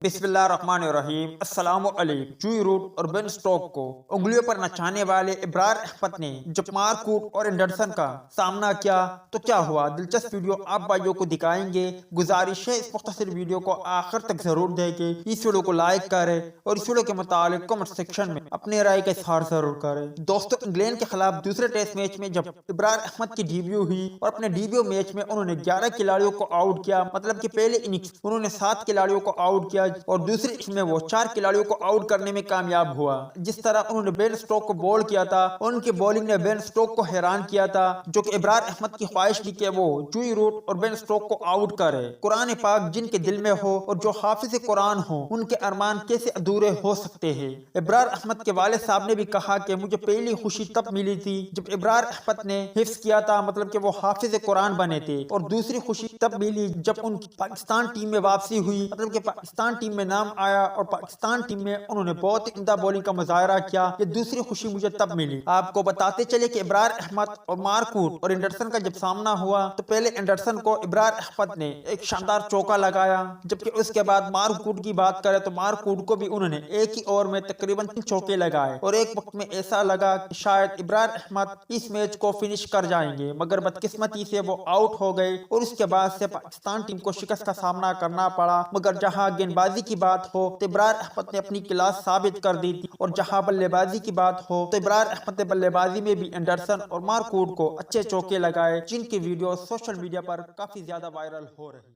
बिस्मिल्लाहिर्रहमानिर्रहीम। अस्सलाम वालेकुम। जूई रूट और बेन स्टोक को उंगलियों पर नचाने वाले इब्रार अहमद ने जब मारकूट और एंडरसन का सामना किया तो क्या हुआ, दिलचस्प वीडियो आप भाइयों को दिखाएंगे। गुजारिश है इस मुख्तसर वीडियो को आखिर तक जरूर देखें, इस वीडियो को लाइक करें और इस वीडियो के मुतालिक कमेंट सेक्शन में अपने राय का इजहार जरूर करें। दोस्तों, इंग्लैंड के खिलाफ दूसरे टेस्ट मैच में जब इब्रार अहमद की डेब्यू हुई और अपने डेब्यू मैच में उन्होंने 11 खिलाड़ियों को आउट किया, मतलब कि पहले इनिंग्स उन्होंने 7 खिलाड़ियों को आउट किया और दूसरे इसमें वो 4 खिलाड़ियों को आउट करने में कामयाब हुआ। जिस तरह उन्होंने बेन स्टोक को बॉल किया था, उनकी बॉलिंग ने बेन स्टोक को हैरान किया था, जो कि इब्रार अहमद की ख्वाहिश थी कि वो जूई रूट और बेन स्टोक को आउट करे। कुरान पाक जिनके दिल में हो और जो हाफिज कुरान हो, उनके अरमान कैसे अधूरे हो सकते हैं। इब्रार अहमद के वालिद साहब ने भी कहा कि मुझे पहली खुशी तब मिली थी जब इब्रार अहमद ने हिफ्ज किया था, मतलब कि वो हाफिज कुरान बने थे, और दूसरी खुशी तब मिली जब उनकी पाकिस्तान टीम में वापसी हुई, मतलब कि पाकिस्तान टीम में नाम आया और पाकिस्तान टीम में उन्होंने बहुत उम्दा बॉलिंग का मुजाहरा किया। ये दूसरी खुशी मुझे तब मिली। आपको बताते चले कि इब्रार अहमद और मारकूट और एंडरसन का जब सामना हुआ तो पहले एंडरसन को इब्रार अहमद ने एक शानदार चौका लगाया, जबकि उसके बाद मारकूट की बात करें तो मारकूट को भी उन्होंने एक ही ओवर में तकरीबन 3 चौके लगाए और एक वक्त में ऐसा लगा कि शायद इब्रार अहमद इस मैच को फिनिश कर जाएंगे, मगर बदकिस्मती से वो आउट हो गए और उसके बाद से पाकिस्तान टीम को शिकस्त का सामना करना पड़ा। मगर जहां गेंदबाजी की बात हो तो इब्रार अहमद ने अपनी क्लास साबित कर दी थी, और जहां बल्लेबाजी की बात हो तो इब्रार अहमद ने बल्लेबाजी में भी एंडरसन और मारकूट को अच्छे चौके लगाए, जिनकी वीडियो सोशल मीडिया पर काफी ज्यादा वायरल हो रही।